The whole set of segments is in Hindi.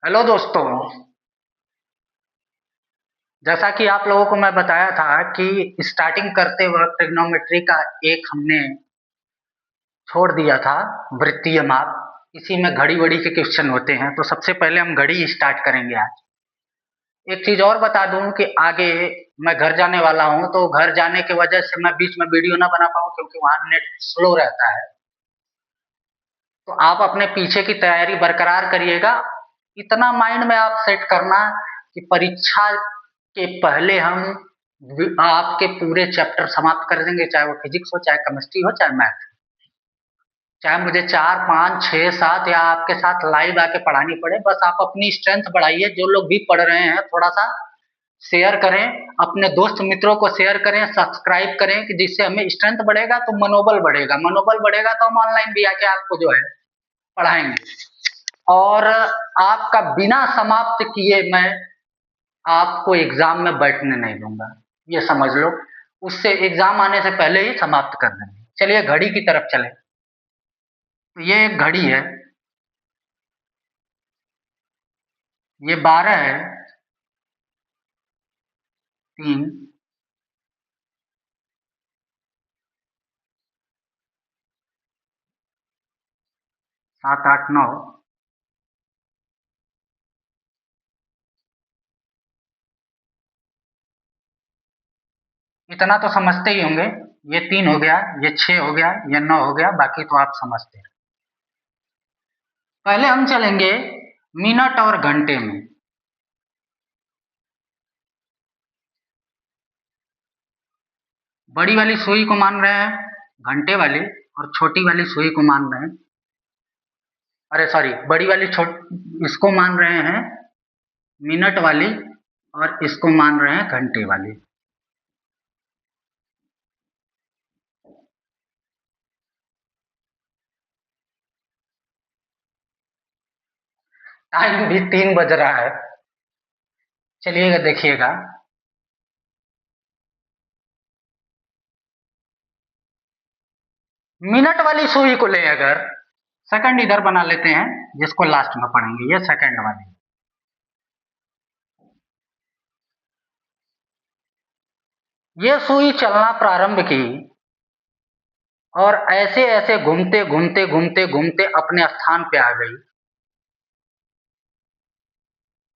हेलो दोस्तों। जैसा कि आप लोगों को मैं बताया था कि स्टार्टिंग करते वक्त ट्रिग्नोमेट्री का एक हमने छोड़ दिया था, वृत्तीय माप। इसी में घड़ी वड़ी के क्वेश्चन होते हैं, तो सबसे पहले हम घड़ी स्टार्ट करेंगे आज। एक चीज और बता दूं कि आगे मैं घर जाने वाला हूं, तो घर जाने की वजह से मैं बीच में वीडियो ना बना पाऊं क्योंकि वहां नेट स्लो रहता है। तो आप अपने पीछे की तैयारी बरकरार करिएगा। इतना माइंड में आप सेट करना कि परीक्षा के पहले हम आपके पूरे चैप्टर समाप्त कर देंगे, चाहे वो फिजिक्स हो, चाहे केमिस्ट्री हो, चाहे मैथ। चाहे मुझे 4 5 6 7 या आपके साथ लाइव आके पढ़ानी पड़े, बस आप अपनी स्ट्रेंथ बढ़ाइए। जो लोग भी पढ़ रहे हैं थोड़ा सा शेयर करें, अपने दोस्त मित्रों को शेयर करें, सब्सक्राइब करें, कि जिससे हमें स्ट्रेंथ बढ़ेगा तो मनोबल बढ़ेगा, मनोबल बढ़ेगा तो हम ऑनलाइन भी आके आपको जो है पढ़ाएंगे। और आपका बिना समाप्त किए मैं आपको एग्जाम में बैठने नहीं दूंगा, ये समझ लो। उससे एग्जाम आने से पहले ही समाप्त कर देंगे। चलिए घड़ी की तरफ चले। तो ये एक घड़ी है, ये 12 है, 3, 7 8 9। इतना तो समझते ही होंगे। ये 3 हो गया, ये 6 हो गया, ये 9 हो गया, बाकी तो आप समझते हैं। पहले हम चलेंगे मिनट और घंटे में। बड़ी वाली सुई को मान रहे हैं घंटे वाली, और छोटी वाली सुई को मान रहे हैं, अरे सॉरी, बड़ी वाली इसको मान रहे हैं मिनट वाली, और इसको मान रहे हैं घंटे वाली। टाइम भी 3 बज रहा है। चलिएगा देखिएगा। मिनट वाली सुई को ले, अगर सेकंड इधर बना लेते हैं, जिसको लास्ट में पढ़ेंगे, ये सेकंड वाली। ये सुई चलना प्रारंभ की और ऐसे ऐसे घूमते घूमते घूमते घूमते अपने स्थान पे आ गई।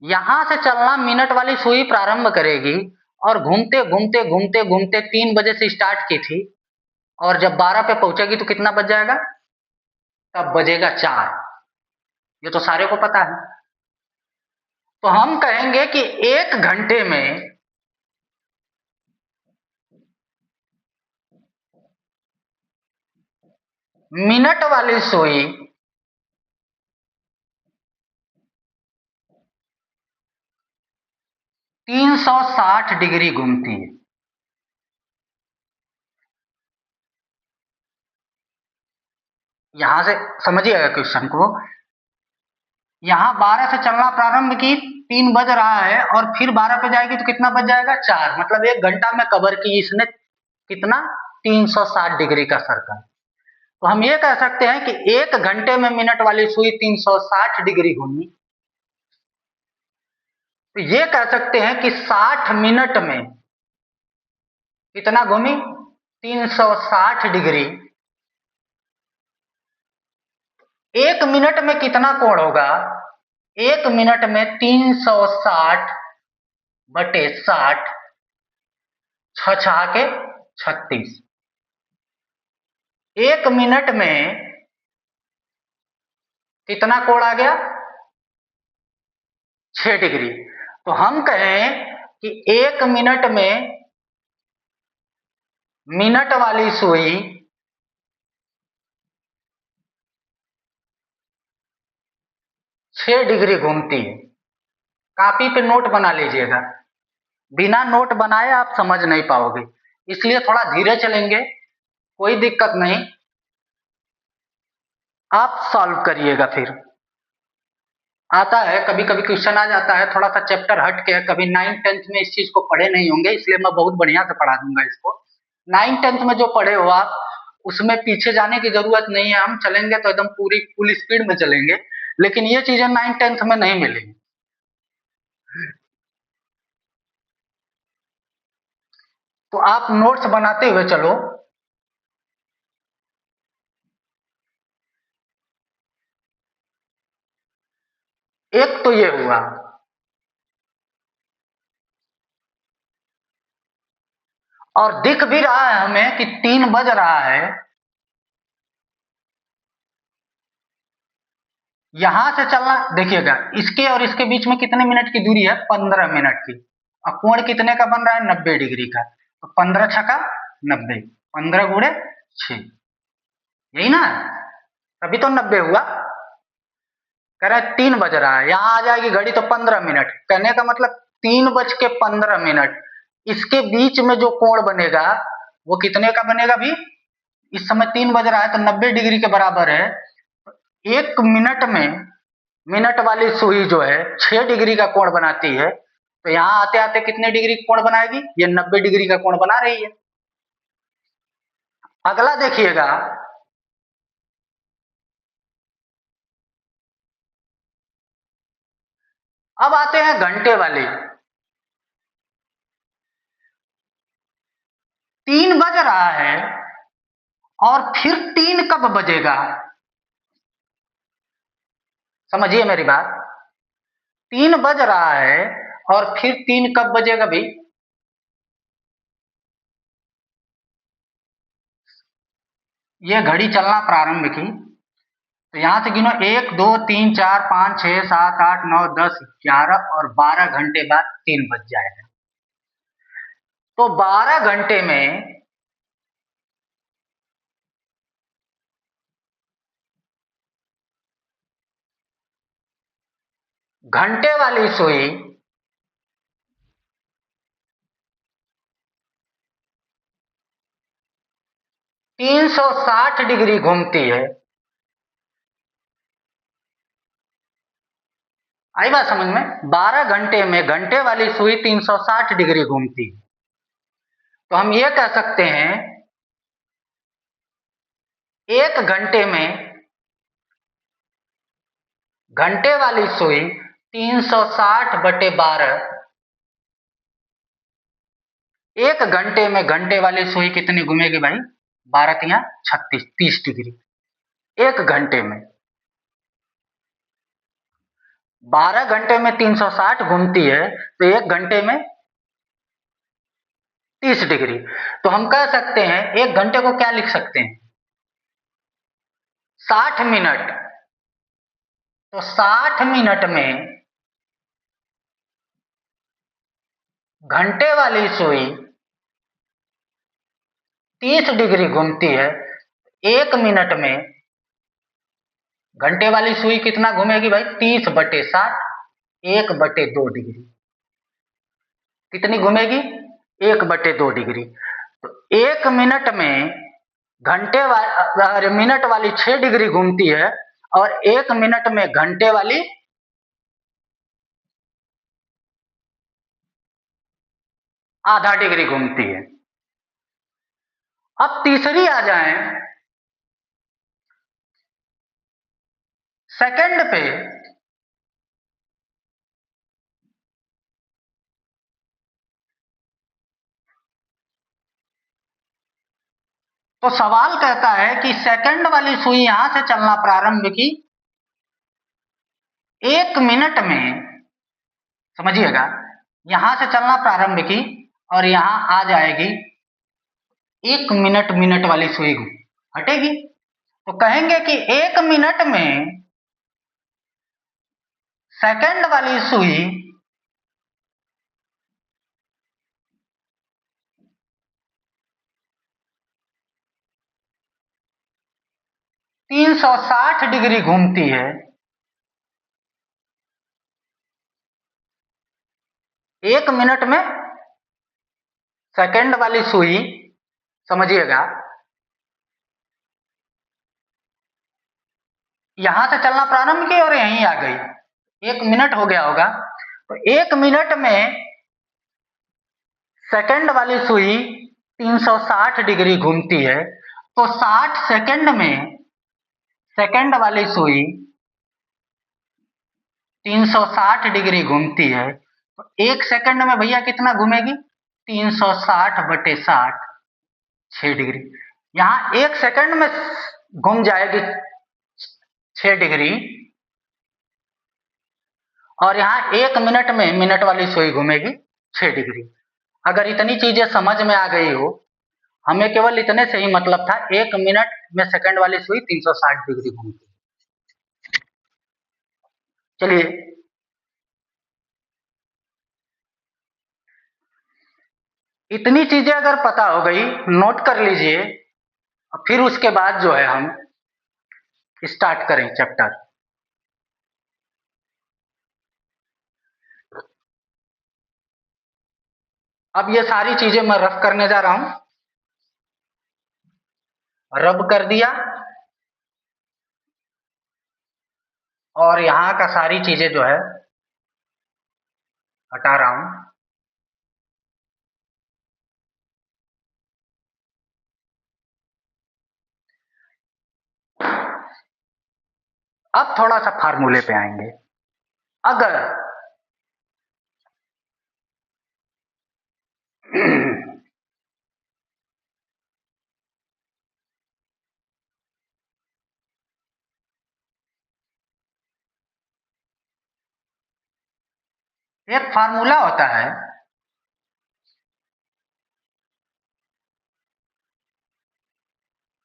यहां से चलना मिनट वाली सुई प्रारंभ करेगी, और घूमते घूमते घूमते घूमते 3 बजे से स्टार्ट की थी, और जब 12 पे पहुंचेगी तो कितना बज जाएगा? तब बजेगा 4। ये तो सारे को पता है। तो हम कहेंगे कि 1 घंटे में मिनट वाली सुई 360 डिग्री घूमती है। यहां से समझिएगा क्वेश्चन को। यहां 12 से चलना प्रारंभ की, 3 बज रहा है, और फिर 12 पे जाएगी तो कितना बज जाएगा? 4। मतलब 1 घंटा में कवर की इसने कितना? 360 डिग्री का सर्कल। तो हम ये कह सकते हैं कि 1 घंटे में मिनट वाली सुई 360 डिग्री घूमी। तो ये कह सकते हैं कि 60 मिनट में कितना घूमी? 360 डिग्री। 1 मिनट में कितना कोण होगा? 1 मिनट में 360/60, 6 के 36। 1 मिनट में कितना कोण आ गया? 6 डिग्री। तो हम कहें कि 1 मिनट में मिनट वाली सुई 6 डिग्री घूमती है। कॉपी पे नोट बना लीजिएगा। बिना नोट बनाए आप समझ नहीं पाओगे, इसलिए थोड़ा धीरे चलेंगे। कोई दिक्कत नहीं, आप सॉल्व करिएगा। फिर आता है, कभी कभी क्वेश्चन आ जाता है थोड़ा सा चैप्टर हट के। कभी 9th 10th में इस चीज को पढ़े नहीं होंगे, इसलिए मैं बहुत बढ़िया से पढ़ा दूंगा इसको। 9th 10th में जो पढ़े हो आप, उसमें पीछे जाने की जरूरत नहीं है। हम चलेंगे तो एकदम पूरी फुल स्पीड में चलेंगे, लेकिन ये चीजें 9th 10th में नहीं मिलेंगी। तो आप नोट्स बनाते हुए चलो। एक तो ये हुआ, और दिख भी रहा है हमें कि 3 बज रहा है। यहां से चलना, देखिएगा इसके और इसके बीच में कितने मिनट की दूरी है, 15 मिनट की। और कोण कितने का बन रहा है, 90 डिग्री का। तो 15 छका 90, 15 गुणे 6, यही ना, तभी तो 90 हुआ। कह रहा है 3 बज रहा है, यहां आ जाएगी घड़ी तो 15 मिनट, कहने का मतलब 3:15। इसके बीच में जो कोण बनेगा वो कितने का बनेगा भी, इस समय 3 बज रहा है तो 90 डिग्री के बराबर है। 1 मिनट में मिनट वाली सुई जो है 6 डिग्री का कोण बनाती है, तो यहां आते आते कितने डिग्री कोण बनाएगी, ये 90 डिग्री का कोण बना रही है। अगला देखिएगा, अब आते हैं घंटे वाली। 3 बज रहा है और फिर 3 कब बजेगा, समझिए मेरी बात। 3 बज रहा है और फिर 3 कब बजेगा भाई, ये घड़ी चलना प्रारंभ की, तो यहां से गिनो 1 2 3 4 5 6 7 8 9 10 11 और 12 घंटे बाद 3 बज जाएगा। तो 12 घंटे में घंटे वाली सुई 360 डिग्री घूमती है। आई बात समझ में, 12 घंटे में घंटे वाली सुई 360 डिग्री घूमती है। तो हम ये कह सकते हैं 1 घंटे में घंटे वाली सुई 360/12, 1 घंटे में घंटे वाली सुई कितनी घूमेगी भाई, 12 तिया 36, 30 डिग्री 1 घंटे में। 12 घंटे में 360 घूमती है तो 1 घंटे में 30 डिग्री। तो हम कह सकते हैं 1 घंटे को क्या लिख सकते हैं, 60 मिनट। तो 60 मिनट में घंटे वाली सुई 30 डिग्री घूमती है, 1 मिनट में घंटे वाली सुई कितना घूमेगी भाई, 30/60, 1/2 डिग्री। कितनी घूमेगी, 1/2 डिग्री। तो 1 मिनट में मिनट वाली 6 डिग्री घूमती है और 1 मिनट में घंटे वाली आधा डिग्री घूमती है। अब तीसरी आ जाए सेकंड पे। तो सवाल कहता है कि सेकंड वाली सुई यहां से चलना प्रारंभ की, 1 मिनट में, समझिएगा, यहां से चलना प्रारंभ की और यहां आ जाएगी 1 मिनट मिनट वाली सुई हटेगी। तो कहेंगे कि 1 मिनट में सेकंड वाली सुई 360 डिग्री घूमती है। 1 मिनट में सेकंड वाली सुई, समझिएगा, यहां से चलना प्रारंभ की और यहीं आ गई, 1 मिनट हो गया होगा। तो 1 मिनट में सेकंड वाली सुई 360 डिग्री घूमती है, तो 60 सेकंड में सेकंड वाली सुई 360 डिग्री घूमती है, तो 1 सेकंड में भैया कितना घूमेगी, 360/60 6 डिग्री। यहाँ 1 सेकंड में घूम जाएगी 6 डिग्री और यहाँ 1 मिनट में मिनट वाली सुई घूमेगी 6 डिग्री। अगर इतनी चीजें समझ में आ गई हो, हमें केवल इतने से ही मतलब था, 1 मिनट में सेकंड वाली सुई 360 डिग्री घूमती है। चलिए इतनी चीजें अगर पता हो गई, नोट कर लीजिए। फिर उसके बाद जो है हम स्टार्ट करें चैप्टर। अब ये सारी चीजें मैं रफ करने जा रहा हूं। रब कर दिया और यहां का सारी चीजें जो है हटा रहा हूं। अब थोड़ा सा फार्मूले पे आएंगे। अगर एक फार्मूला होता है,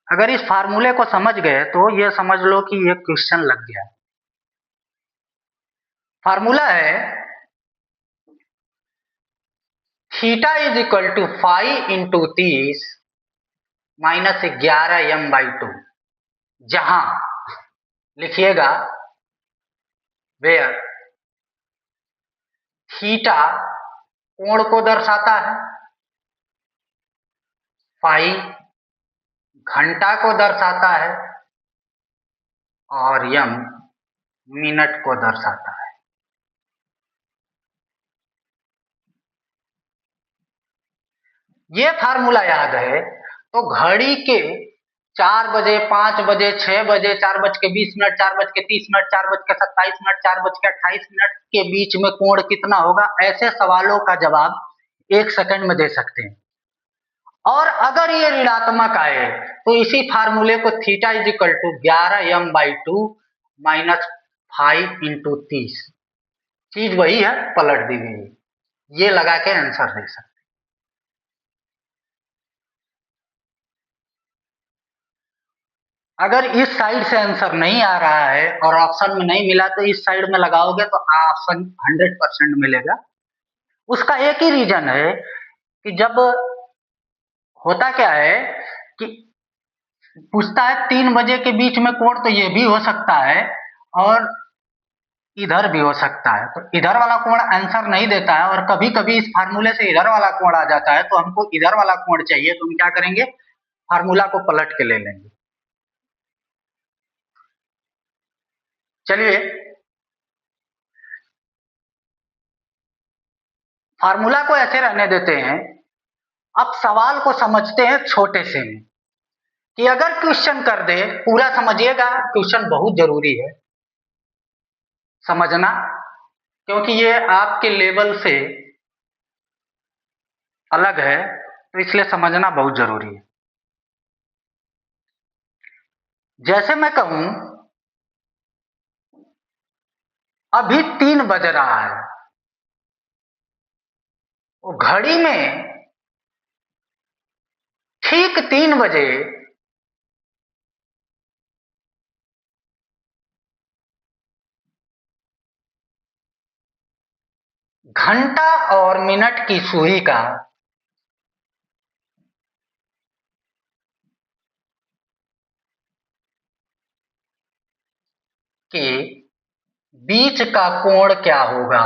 अगर इस फार्मूले को समझ गए तो ये समझ लो कि ये क्वेश्चन लग गया। फार्मूला है theta is equal to 5 into 30 minus 11m/2, जहां लिखिएगा वेयर थीटा कोण को दर्शाता है, फाई घंटा को दर्शाता है और यम मिनट को दर्शाता है। ये फार्मूला याद है तो घड़ी के 4 बजे, 5 बजे, 6 बजे, 4:20, 4:30, 4:27, 4:28 के बीच में कोण कितना होगा, ऐसे सवालों का जवाब 1 सेकंड में दे सकते हैं। और अगर ये ऋणात्मक आए तो इसी फार्मूले को theta is equal to 11m/2 minus 5 into 30, चीज वही है, पलट दी गई है, ये लगा के आंसर दे सकते। अगर इस साइड से आंसर नहीं आ रहा है और ऑप्शन में नहीं मिला तो इस साइड में लगाओगे तो ऑप्शन 100% मिलेगा। उसका एक ही रीजन है कि जब होता क्या है कि पूछता है 3 बजे के बीच में कोण, तो ये भी हो सकता है और इधर भी हो सकता है, तो इधर वाला कोण आंसर नहीं देता है और कभी कभी इस फार्मूले से इधर वाला कोण आ जाता है, तो हमको इधर वाला कोण चाहिए, तो हम क्या करेंगे, फार्मूला को पलट के ले लेंगे। चलिए फार्मूला को ऐसे रहने देते हैं। अब सवाल को समझते हैं छोटे से में, कि अगर क्वेश्चन कर दे, पूरा समझिएगा, क्वेश्चन बहुत जरूरी है समझना, क्योंकि ये आपके लेवल से अलग है, तो इसलिए समझना बहुत जरूरी है। जैसे मैं कहूं अभी 3 बज रहा है, वो घड़ी में ठीक 3 बजे घंटा और मिनट की सुई का के बीच का कोण क्या होगा।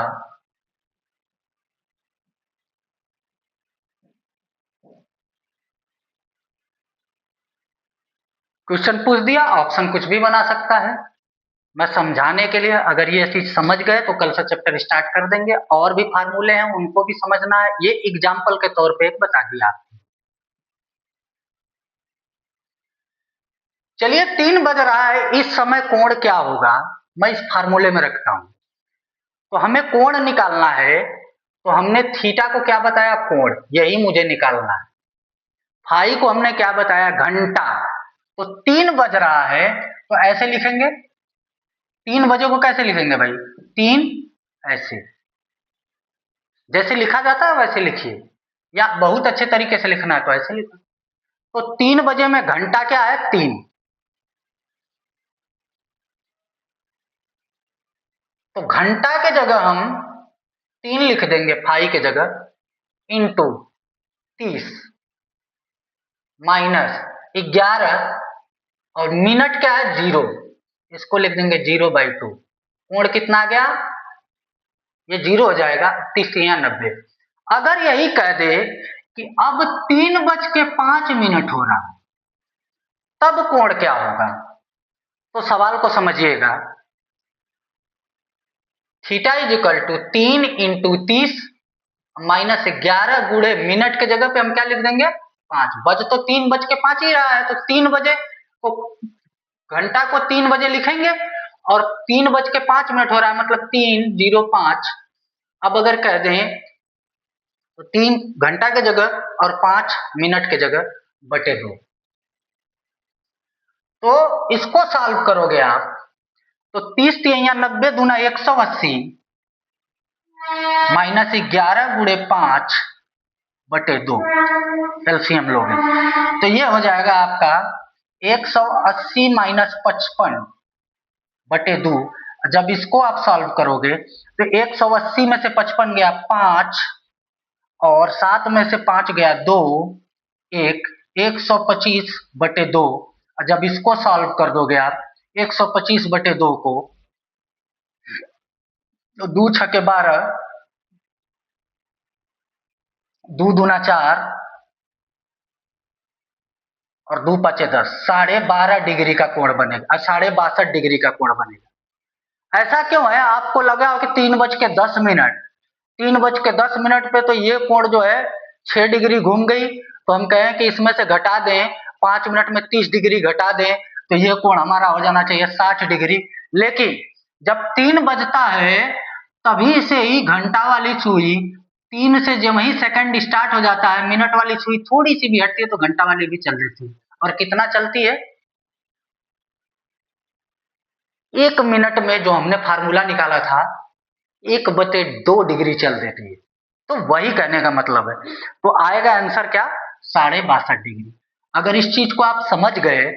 क्वेश्चन पूछ दिया, ऑप्शन कुछ भी बना सकता है। मैं समझाने के लिए, अगर ये चीज समझ गए तो कल से चैप्टर स्टार्ट कर देंगे। और भी फार्मूले हैं उनको भी समझना है, ये एग्जाम्पल के तौर पे एक बता दिया। चलिए 3 बज रहा है, इस समय कोण क्या होगा मैं इस फार्मूले में रखता हूं। तो हमें कोण निकालना है तो हमने थीटा को क्या बताया, कोण, यही मुझे निकालना है। फाई को हमने क्या बताया, घंटा। तो 3 बज रहा है तो ऐसे लिखेंगे, 3 बजे को कैसे लिखेंगे भाई, 3 ऐसे, जैसे लिखा जाता है वैसे लिखिए, या बहुत अच्छे तरीके से लिखना है तो ऐसे लिखो। तो 3 बजे में घंटा क्या है, 3। तो घंटा के जगह हम 3 लिख देंगे फाई के जगह, इंटू 30 माइनस 11, और मिनट क्या है, 0, इसको लिख देंगे 0/2। कोण कितना आ गया, ये 0 हो जाएगा, 30 या 90। अगर यही कह दे कि अब 3:05 हो रहा है, तब कोण क्या होगा, तो सवाल को समझिएगा। Theta is equal to 3 into 30 minus 11 गुणे मिनट के जगह पे हम क्या लिख देंगे, 5। बज तो 3:05 ही रहा है, तो 3 बजे को, घंटा को 3 बजे लिखेंगे, और 3:05 हो रहा है, मतलब 3:05। अब अगर कह दें तो 3 घंटा के जगह और 5 मिनट के जगह बटे 2। तो इसको सॉल्व करोगे आप तो 30 या 90 दूना 180 माइनस 11 गुणे 5 बटे 2, एलसीएम लोगे तो ये हो जाएगा आपका 180 माइनस 55 बटे 2। जब इसको आप सॉल्व करोगे तो 180 में से 55 गया 5, और 7 में से 5 गया 2, 1, 125 बटे 2। जब इसको सॉल्व कर दोगे आप 125 बटे 2 को, तो 2 छके 12, 2 दूना 4, और 2 पाँचे 10, 12.5 डिग्री का कोण बनेगा, 62.5 डिग्री का कोण बनेगा। ऐसा क्यों है, आपको लगा हो कि 3:10, 3:10 पे तो ये कोण जो है 6 डिग्री घूम गई, तो हम कहें कि इसमें से घटा दें, 5 मिनट में 30 डिग्री घटा दें, तो ये कोण हमारा हो जाना चाहिए 60 डिग्री। लेकिन जब 3 बजता है तभी से ही घंटा वाली सुई, 3 से जब ही सेकंड स्टार्ट हो जाता है, मिनट वाली सुई थोड़ी सी भी हटती है तो घंटा वाली भी चल देती है। और कितना चलती है, 1 मिनट में जो हमने फार्मूला निकाला था 1/2 डिग्री चल देती है। तो वही कहने का मतलब है, तो आएगा आंसर क्या, 62.5 डिग्री। अगर इस चीज को आप समझ गए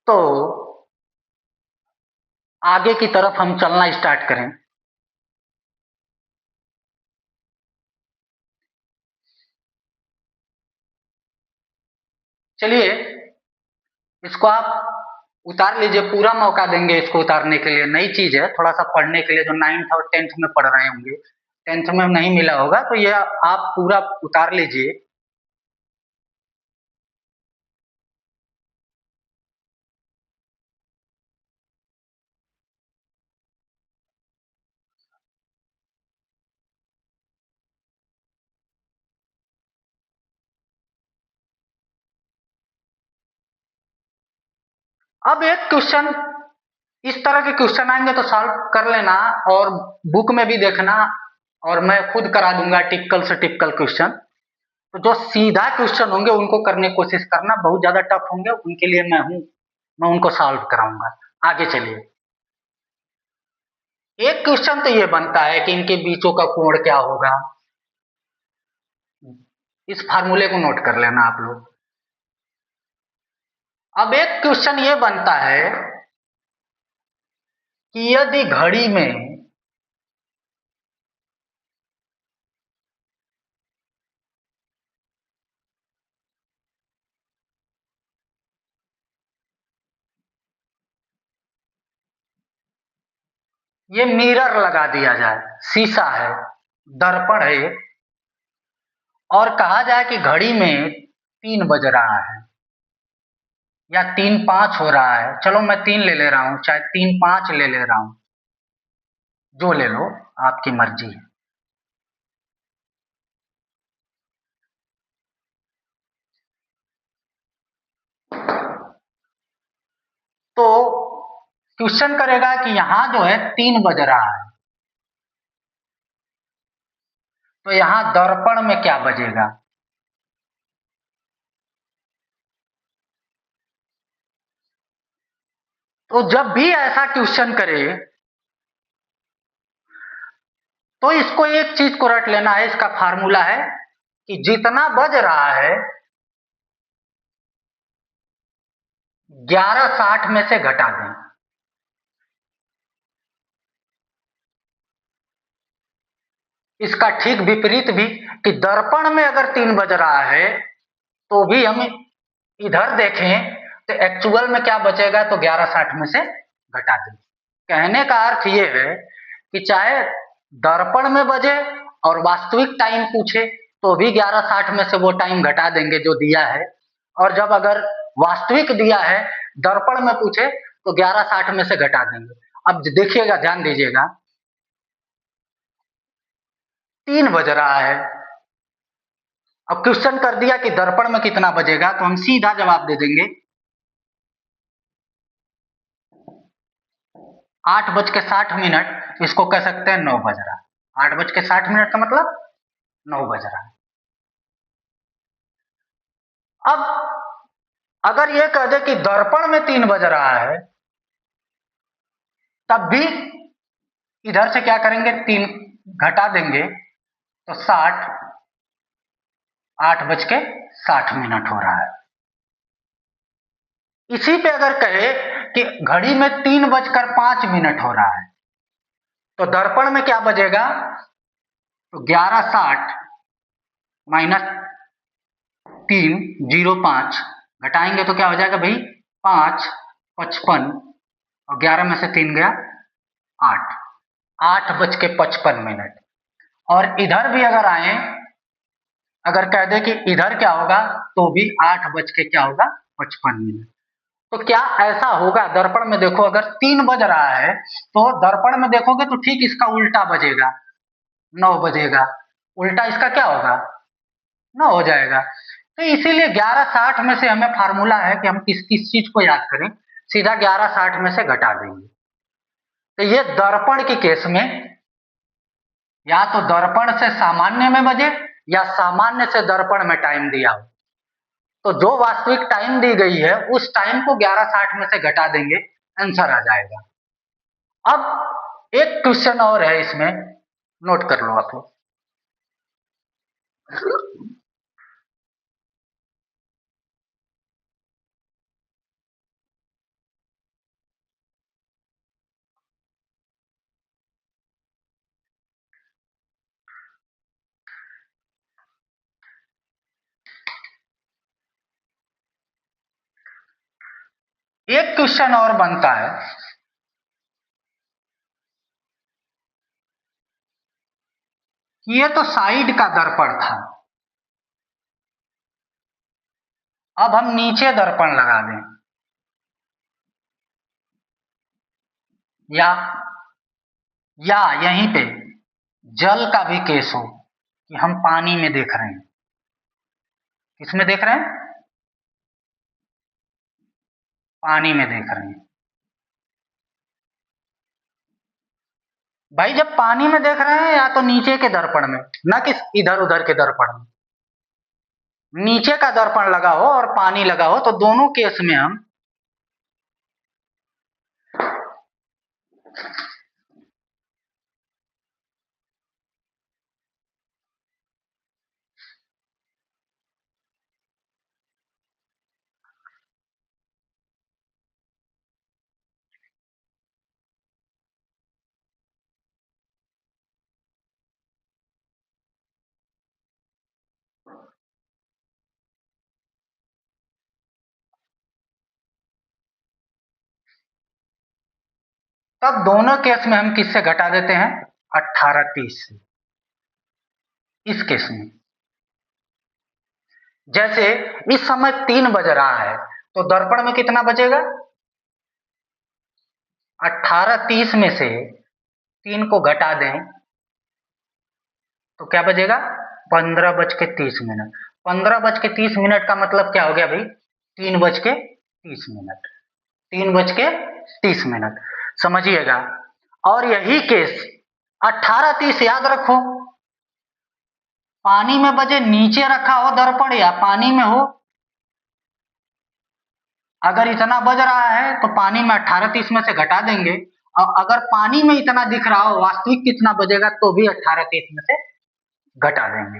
तो आगे की तरफ हम चलना स्टार्ट करें। चलिए इसको आप उतार लीजिए, पूरा मौका देंगे इसको उतारने के लिए, नई चीज है, थोड़ा सा पढ़ने के लिए, जो 9th और 10th में पढ़ रहे होंगे, 10th में नहीं मिला होगा, तो ये आप पूरा उतार लीजिए। अब एक क्वेश्चन, इस तरह के क्वेश्चन आएंगे तो सॉल्व कर लेना, और बुक में भी देखना, और मैं खुद करा दूंगा टिपिकल से टिपिकल क्वेश्चन। तो जो सीधा क्वेश्चन होंगे उनको करने की कोशिश करना, बहुत ज्यादा टफ होंगे उनके लिए मैं हूं, मैं उनको सॉल्व कराऊंगा। आगे चलिए, एक क्वेश्चन तो ये बनता है कि इनके बीचों का कोण क्या होगा। इस फार्मूले को नोट कर लेना आप लोग। अब एक क्वेश्चन ये बनता है कि यदि घड़ी में ये मिरर लगा दिया जाए, शीशा है, दर्पण है, और कहा जाए कि घड़ी में 3 बज रहा है या 3:05 हो रहा है, चलो मैं 3 ले ले रहा हूं, चाहे 3:05 ले ले रहा हूं, जो ले लो, आपकी मर्जी है। तो क्वेश्चन करेगा कि यहां जो है 3 बज रहा है, तो यहां दर्पण में क्या बजेगा? तो जब भी ऐसा क्वेश्चन करे तो इसको एक चीज को रट लेना है, इसका फार्मूला है कि जितना बज रहा है 1160 में से घटा दें। इसका ठीक विपरीत भी कि दर्पण में अगर 3 बज रहा है तो भी हम इधर देखें तो एक्चुअल में क्या बचेगा, तो 1160 में से घटा दें। कहने का अर्थ ये है कि चाहे दर्पण में बजे और वास्तविक टाइम पूछे तो भी 1160 में से वो टाइम घटा देंगे जो दिया है, और जब अगर वास्तविक दिया है दर्पण में पूछे तो 1160 में से घटा देंगे। अब देखिएगा, ध्यान दीजिएगा, 3 बज रहा है। अब क्वेश्चन कर दिया कि दर्पण में कितना बजेगा, तो हम सीधा जवाब दे देंगे 8:60। इसको कह सकते हैं 9 बज रहा है। 8:60 का मतलब 9 बज रहा है। अब अगर ये कह दे कि दर्पण में 3 बज रहा है, तब भी इधर से क्या करेंगे, 3 घटा देंगे तो 60, 8:60 हो रहा है। इसी पे अगर कहे कि घड़ी में 3:05 हो रहा है, तो दर्पण में क्या बजेगा, तो 1160 माइनस 3:05 घटाएंगे तो क्या हो जाएगा भाई, 5:55 और 11 में से 3 गया 8, 8:55। और इधर भी अगर आए, अगर कह दे कि इधर क्या होगा, तो भी 8:55। तो क्या ऐसा होगा, दर्पण में देखो अगर 3 बज रहा है तो दर्पण में देखोगे तो ठीक इसका उल्टा बजेगा, 9 बजेगा। उल्टा इसका क्या होगा, 9 हो जाएगा। तो इसीलिए 1160 में से हमें फार्मूला है कि हम किस किस चीज को याद करें, सीधा 1160 में से घटा देंगे। तो ये दर्पण के केस में या तो दर्पण से सामान्य में बजे या सामान्य से दर्पण में टाइम दिया हो, तो जो वास्तविक टाइम दी गई है उस टाइम को 1160 में से घटा देंगे, आंसर आ जाएगा। अब एक क्वेश्चन और है इसमें, नोट कर लो आप लोग। एक क्वेश्चन और बनता है, ये तो साइड का दर्पण था, अब हम नीचे दर्पण लगा दें, या यहीं पे जल का भी केस हो कि हम पानी में देख रहे हैं। किसमें देख रहे हैं, पानी में देख रहे हैं। भाई जब पानी में देख रहे हैं या तो नीचे के दर्पण में, ना कि इधर उधर के दर्पण में, नीचे का दर्पण लगा हो और पानी लगा हो, तो दोनों केस में हम तब दोनों केस में हम किससे घटा देते हैं, 18:30 से। इस केस में जैसे इस समय 3 बज रहा है तो दर्पण में कितना बजेगा, 18:30 में से 3 को घटा दें तो क्या बजेगा, 15:30। 15:30 का मतलब क्या हो गया भाई, 3:30। 3:30 समझिएगा। और यही केस 18:30 याद रखो, पानी में बजे नीचे रखा हो दर्पण या पानी में हो, अगर इतना बज रहा है तो पानी में 18-30 में से घटा देंगे, और अगर पानी में इतना दिख रहा हो वास्तविक कितना बजेगा तो भी 18-30 में से घटा देंगे।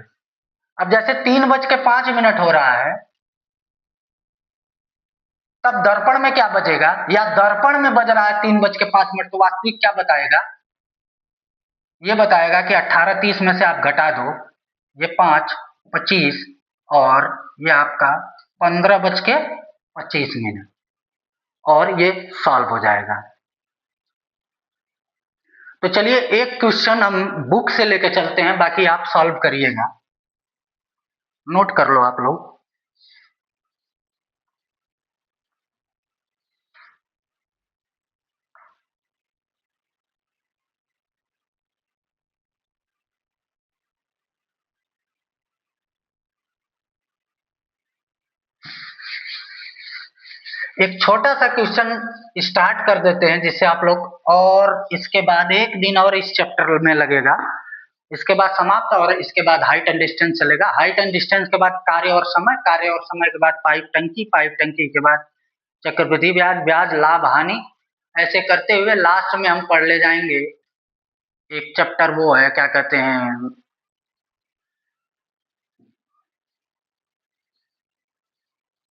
अब जैसे 3:05 हो रहा है, तब दर्पण में क्या बजेगा, या दर्पण में बज रहा है 3:05, तो वास्तविक क्या बताएगा, ये बताएगा कि 18:30 में से आप घटा दो, ये 5:25 और ये आपका 15:25, और ये सॉल्व हो जाएगा। तो चलिए एक क्वेश्चन हम बुक से लेके चलते हैं, बाकी आप सॉल्व करिएगा, नोट कर लो आप लोग। एक छोटा सा क्वेश्चन स्टार्ट कर देते हैं जिससे आप लोग, और इसके बाद एक दिन और इस चैप्टर में लगेगा, इसके बाद समाप्त, और इसके बाद हाइट एंड डिस्टेंस चलेगा। हाइट एंड डिस्टेंस के बाद कार्य और समय, कार्य और समय के बाद पाइप टंकी, पाइप टंकी के बाद चक्रवृद्धि ब्याज, ब्याज लाभ हानि, ऐसे करते हुए लास्ट में हम पढ़ ले जाएंगे एक चैप्टर, वो है क्या कहते हैं,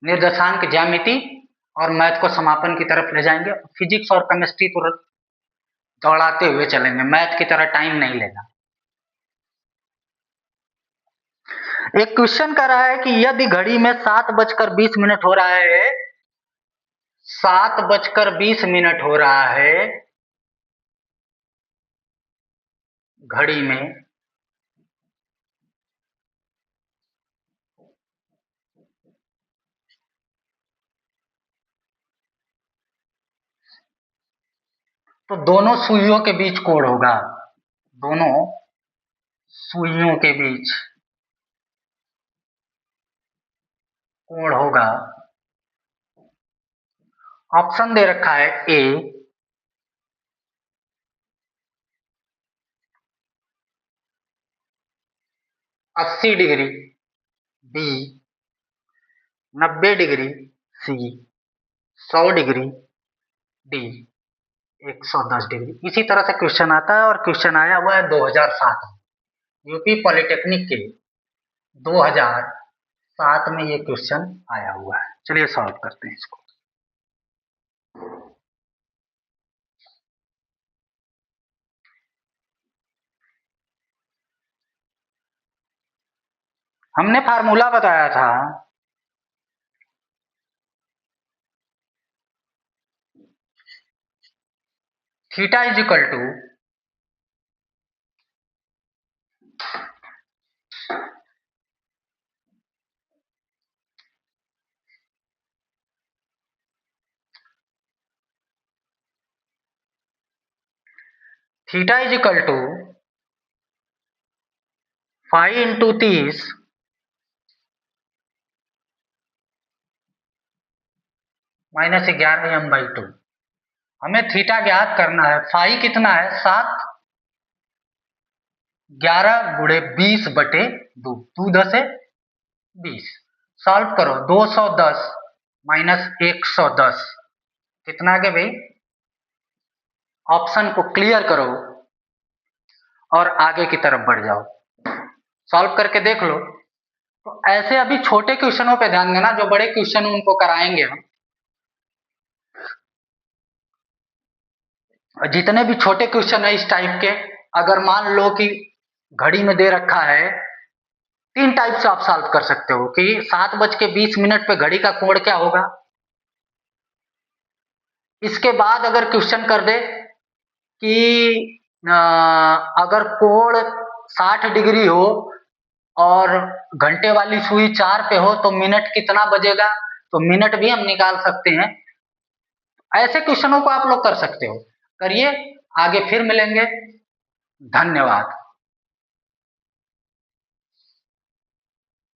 निर्देशांक ज्यामिति, और मैथ को समापन की तरफ ले जाएंगे। फिजिक्स और केमिस्ट्री तो दौड़ाते हुए चलेंगे, मैथ की तरह टाइम नहीं लेगा। एक क्वेश्चन कर रहा है कि यदि घड़ी में 7:20 हो रहा है, 7:20 हो रहा है घड़ी में, तो दोनों सुइयों के बीच कोण होगा, दोनों सुइयों के बीच कोण होगा। ऑप्शन दे रखा है ए 80 डिग्री, बी 90 डिग्री, सी 100 डिग्री, डी 110 डिग्री। इसी तरह से क्वेश्चन आता है, और क्वेश्चन आया हुआ है 2007 में, यूपी पॉलिटेक्निक के 2007 में ये क्वेश्चन आया हुआ है। चलिए सॉल्व करते हैं इसको। हमने फार्मूला बताया था, theta is equal to five into 30 minus 11m/2। हमें थीटा ज्ञात करना है। फाई कितना है, 7, 11 गुणे 20/2, 2 10 20। सॉल्व करो, 210 माइनस 110 कितना के भाई, ऑप्शन को क्लियर करो और आगे की तरफ बढ़ जाओ, सॉल्व करके देख लो। तो ऐसे अभी छोटे क्वेश्चनों पे ध्यान देना, जो बड़े क्वेश्चन उनको कराएंगे हम। जितने भी छोटे क्वेश्चन है इस टाइप के, अगर मान लो कि घड़ी में दे रखा है, 3 टाइप से आप सॉल्व कर सकते हो कि 7:20 पे घड़ी का कोण क्या होगा। इसके बाद अगर क्वेश्चन कर दे कि अगर कोण 60 डिग्री हो और घंटे वाली सुई 4 पे हो तो मिनट कितना बजेगा, तो मिनट भी हम निकाल सकते हैं। ऐसे क्वेश्चनों को आप लोग कर सकते हो, करिए। आगे फिर मिलेंगे, धन्यवाद।